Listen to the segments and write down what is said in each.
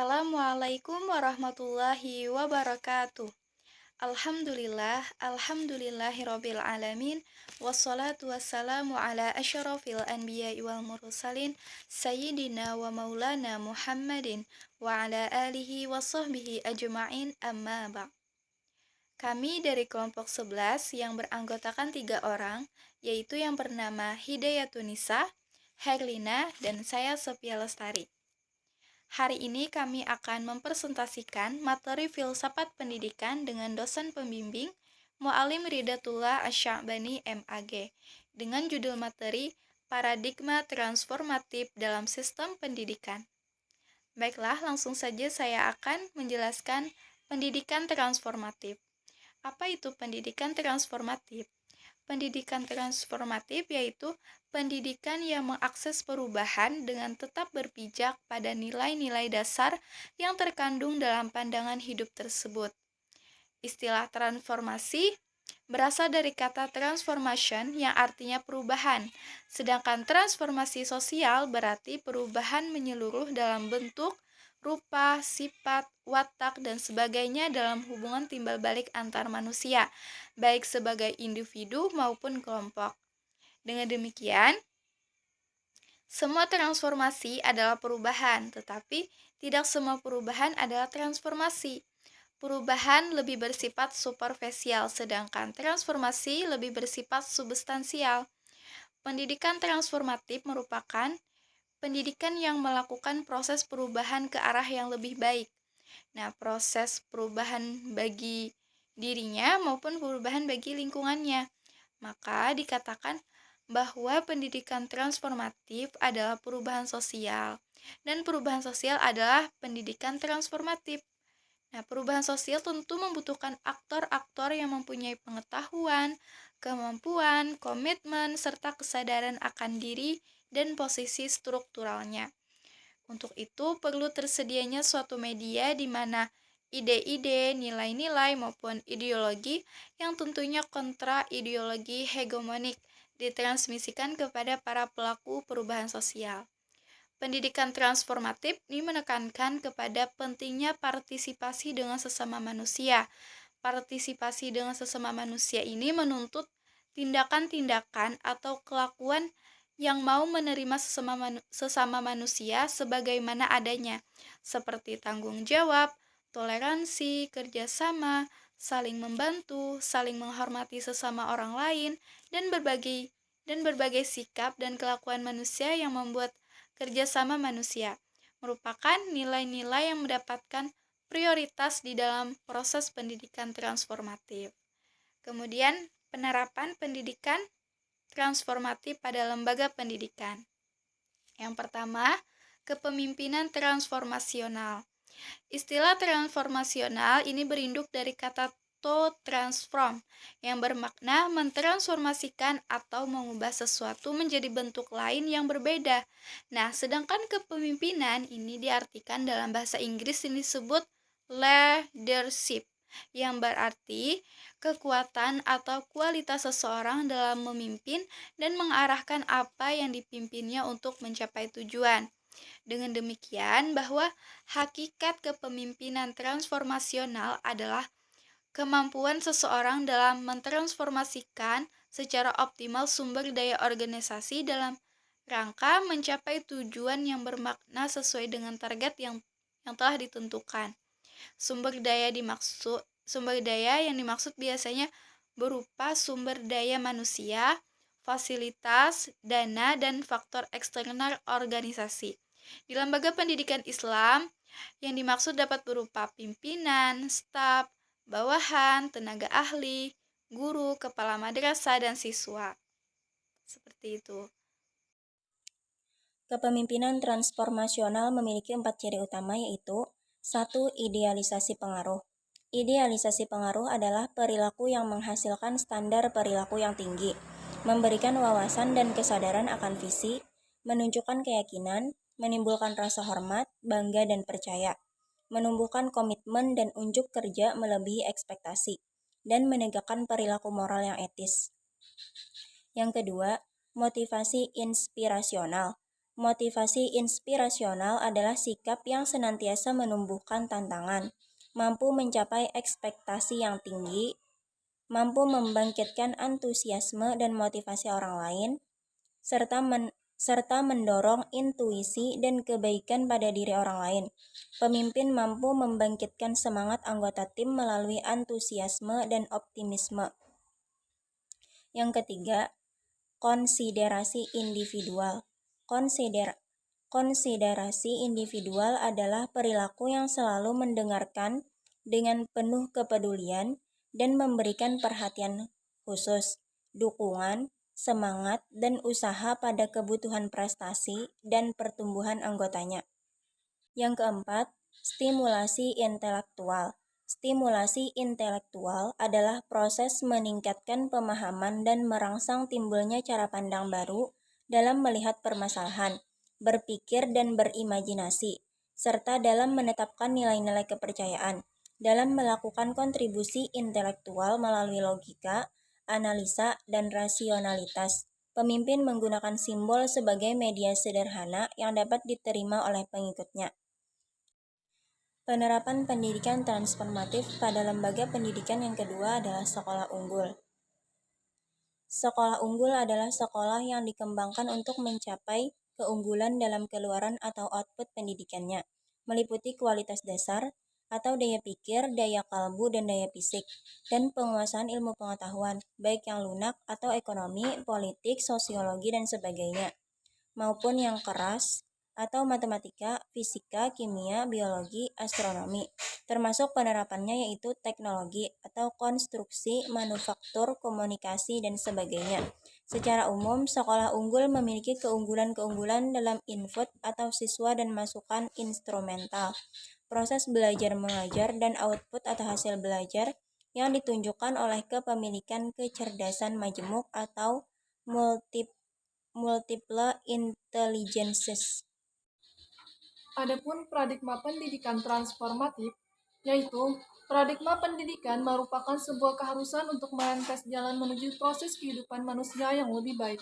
Assalamualaikum warahmatullahi wabarakatuh. Alhamdulillahirabbil alamin, wassalatu wassalamu ala asyrafil anbiya'i wal mursalin, sayyidina wa maulana Muhammadin wa ala alihi wa sahbihi ajma'in, amma ba'. Kami dari kelompok 11 yang beranggotakan 3 orang, yaitu yang bernama Hidayatunisa, Herlina, dan saya Sophia Lestari. Hari ini kami akan mempresentasikan materi filsafat pendidikan dengan dosen pembimbing Mu'alim Ridatullah Asy'abani MAG dengan judul materi Paradigma Transformatif dalam Sistem Pendidikan. Baiklah, langsung saja saya akan menjelaskan pendidikan transformatif. Apa itu pendidikan transformatif? Pendidikan transformatif yaitu pendidikan yang mengakses perubahan dengan tetap berpijak pada nilai-nilai dasar yang terkandung dalam pandangan hidup tersebut. Istilah transformasi berasal dari kata transformation yang artinya perubahan, sedangkan transformasi sosial berarti perubahan menyeluruh dalam bentuk, rupa, sifat, watak, dan sebagainya dalam hubungan timbal balik antar manusia, baik sebagai individu maupun kelompok. Dengan demikian, semua transformasi adalah perubahan, tetapi tidak semua perubahan adalah transformasi. Perubahan lebih bersifat superficial, sedangkan transformasi lebih bersifat substansial. Pendidikan transformatif merupakan pendidikan yang melakukan proses perubahan ke arah yang lebih baik. Nah, proses perubahan bagi dirinya maupun perubahan bagi lingkungannya. Maka dikatakan bahwa pendidikan transformatif adalah perubahan sosial dan perubahan sosial adalah pendidikan transformatif. Nah, perubahan sosial tentu membutuhkan aktor-aktor yang mempunyai pengetahuan, kemampuan, komitmen, serta kesadaran akan diri dan posisi strukturalnya. Untuk itu, perlu tersedianya suatu media di mana ide-ide, nilai-nilai, maupun ideologi yang tentunya kontra ideologi hegemonik ditransmisikan kepada para pelaku perubahan sosial. Pendidikan transformatif ini menekankan kepada pentingnya partisipasi dengan sesama manusia. Partisipasi dengan sesama manusia ini menuntut tindakan-tindakan atau kelakuan yang mau menerima sesama manusia sebagaimana adanya, seperti tanggung jawab, toleransi, kerjasama, saling membantu, saling menghormati sesama orang lain, dan berbagai sikap dan kelakuan manusia yang membuat kerjasama manusia merupakan nilai-nilai yang mendapatkan prioritas di dalam proses pendidikan transformatif. Kemudian, penerapan pendidikan transformatif pada lembaga pendidikan. Yang pertama, kepemimpinan transformasional. Istilah transformasional ini berinduk dari kata to transform yang bermakna mentransformasikan atau mengubah sesuatu menjadi bentuk lain yang berbeda. Nah, sedangkan kepemimpinan ini diartikan dalam bahasa Inggris ini disebut leadership yang berarti kekuatan atau kualitas seseorang dalam memimpin dan mengarahkan apa yang dipimpinnya untuk mencapai tujuan. Dengan demikian, bahwa hakikat kepemimpinan transformasional adalah kemampuan seseorang dalam mentransformasikan secara optimal sumber daya organisasi dalam rangka mencapai tujuan yang bermakna sesuai dengan target yang telah ditentukan. Sumber daya yang dimaksud biasanya berupa sumber daya manusia, fasilitas, dana, dan faktor eksternal organisasi. Di lembaga pendidikan Islam, yang dimaksud dapat berupa pimpinan, staf, bawahan, tenaga ahli, guru, kepala madrasah, dan siswa. Seperti itu. Kepemimpinan transformasional memiliki 4 ciri utama yaitu 1. Idealisasi pengaruh. Idealisasi pengaruh adalah perilaku yang menghasilkan standar perilaku yang tinggi, memberikan wawasan dan kesadaran akan visi, menunjukkan keyakinan, menimbulkan rasa hormat, bangga dan percaya, menumbuhkan komitmen dan unjuk kerja melebihi ekspektasi, dan menegakkan perilaku moral yang etis. Yang kedua, motivasi inspirasional. Motivasi inspirasional adalah sikap yang senantiasa menumbuhkan tantangan, mampu mencapai ekspektasi yang tinggi, mampu membangkitkan antusiasme dan motivasi orang lain, serta mendorong intuisi dan kebaikan pada diri orang lain. Pemimpin mampu membangkitkan semangat anggota tim melalui antusiasme dan optimisme. Yang ketiga, konsiderasi individual. Konsiderasi individual adalah perilaku yang selalu mendengarkan dengan penuh kepedulian dan memberikan perhatian khusus, dukungan, semangat, dan usaha pada kebutuhan prestasi dan pertumbuhan anggotanya. Yang keempat, stimulasi intelektual. Stimulasi intelektual adalah proses meningkatkan pemahaman dan merangsang timbulnya cara pandang baru dalam melihat permasalahan, berpikir dan berimajinasi, serta dalam menetapkan nilai-nilai kepercayaan. Dalam melakukan kontribusi intelektual melalui logika, analisa, dan rasionalitas, pemimpin menggunakan simbol sebagai media sederhana yang dapat diterima oleh pengikutnya. Penerapan pendidikan transformatif pada lembaga pendidikan yang kedua adalah sekolah unggul. Sekolah unggul adalah sekolah yang dikembangkan untuk mencapai keunggulan dalam keluaran atau output pendidikannya, meliputi kualitas dasar atau daya pikir, daya kalbu, dan daya fisik, dan penguasaan ilmu pengetahuan, baik yang lunak atau ekonomi, politik, sosiologi, dan sebagainya, maupun yang keras atau matematika, fisika, kimia, biologi, astronomi, termasuk penerapannya yaitu teknologi atau konstruksi, manufaktur, komunikasi, dan sebagainya. Secara umum, sekolah unggul memiliki keunggulan-keunggulan dalam input atau siswa dan masukan instrumental, proses belajar mengajar, dan output atau hasil belajar yang ditunjukkan oleh kepemilikan kecerdasan majemuk atau multiple intelligences. Adapun paradigma pendidikan transformatif, yaitu paradigma pendidikan merupakan sebuah keharusan untuk merintis jalan menuju proses kehidupan manusia yang lebih baik,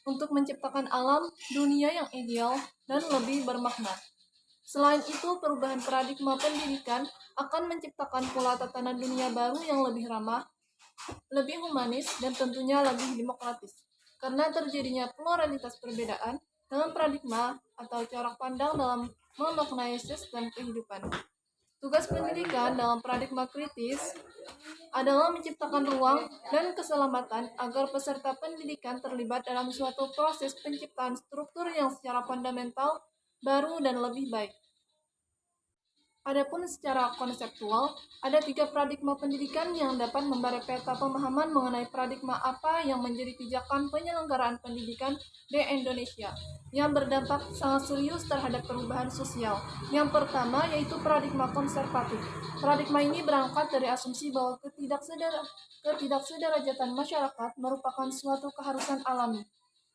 untuk menciptakan alam dunia yang ideal dan lebih bermakna. Selain itu, perubahan paradigma pendidikan akan menciptakan pula tatanan dunia baru yang lebih ramah, lebih humanis, dan tentunya lebih demokratis. Karena terjadinya pluralitas perbedaan dalam paradigma atau corak pandang dalam memaknai sistem kehidupan. Tugas pendidikan dalam paradigma kritis adalah menciptakan ruang dan keselamatan agar peserta pendidikan terlibat dalam suatu proses penciptaan struktur yang secara fundamental baru dan lebih baik. Adapun secara konseptual, ada 3 paradigma pendidikan yang dapat memberi peta pemahaman mengenai paradigma apa yang menjadi pijakan penyelenggaraan pendidikan di Indonesia, yang berdampak sangat serius terhadap perubahan sosial. Yang pertama yaitu paradigma konservatif. Paradigma ini berangkat dari asumsi bahwa ketidaksederajatan masyarakat merupakan suatu keharusan alami,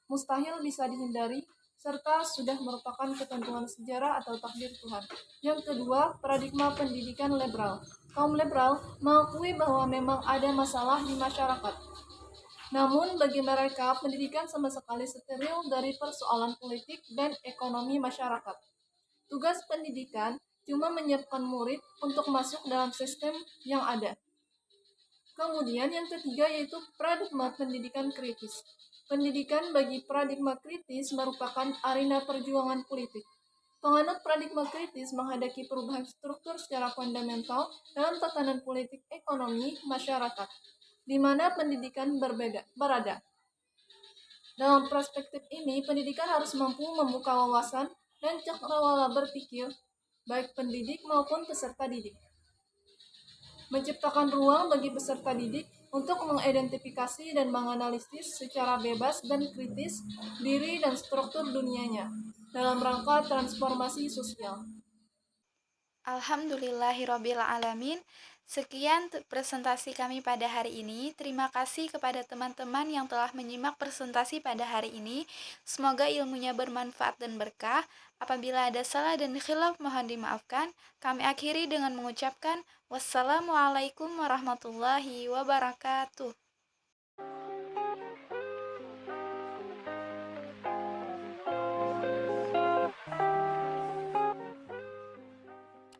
mustahil bisa dihindari, serta sudah merupakan ketentuan sejarah atau takdir Tuhan. Yang kedua, paradigma pendidikan liberal. Kaum liberal mengakui bahwa memang ada masalah di masyarakat. Namun, bagi mereka, pendidikan sama sekali steril dari persoalan politik dan ekonomi masyarakat. Tugas pendidikan cuma menyiapkan murid untuk masuk dalam sistem yang ada. Kemudian yang ketiga yaitu paradigma pendidikan kritis. Pendidikan bagi paradigma kritis merupakan arena perjuangan politik. Penganut paradigma kritis menghadapi perubahan struktur secara fundamental dalam tatanan politik ekonomi masyarakat, di mana pendidikan berada. Dalam perspektif ini, pendidikan harus mampu membuka wawasan dan cakrawala berpikir, baik pendidik maupun peserta didik. Menciptakan ruang bagi peserta didik untuk mengidentifikasi dan menganalisis secara bebas dan kritis diri dan struktur dunianya dalam rangka transformasi sosial. Alhamdulillahirrabbilalamin. Sekian presentasi kami pada hari ini. Terima kasih kepada teman-teman yang telah menyimak presentasi pada hari ini. Semoga ilmunya bermanfaat dan berkah. Apabila ada salah dan khilaf mohon dimaafkan. Kami akhiri dengan mengucapkan wassalamualaikum warahmatullahi wabarakatuh.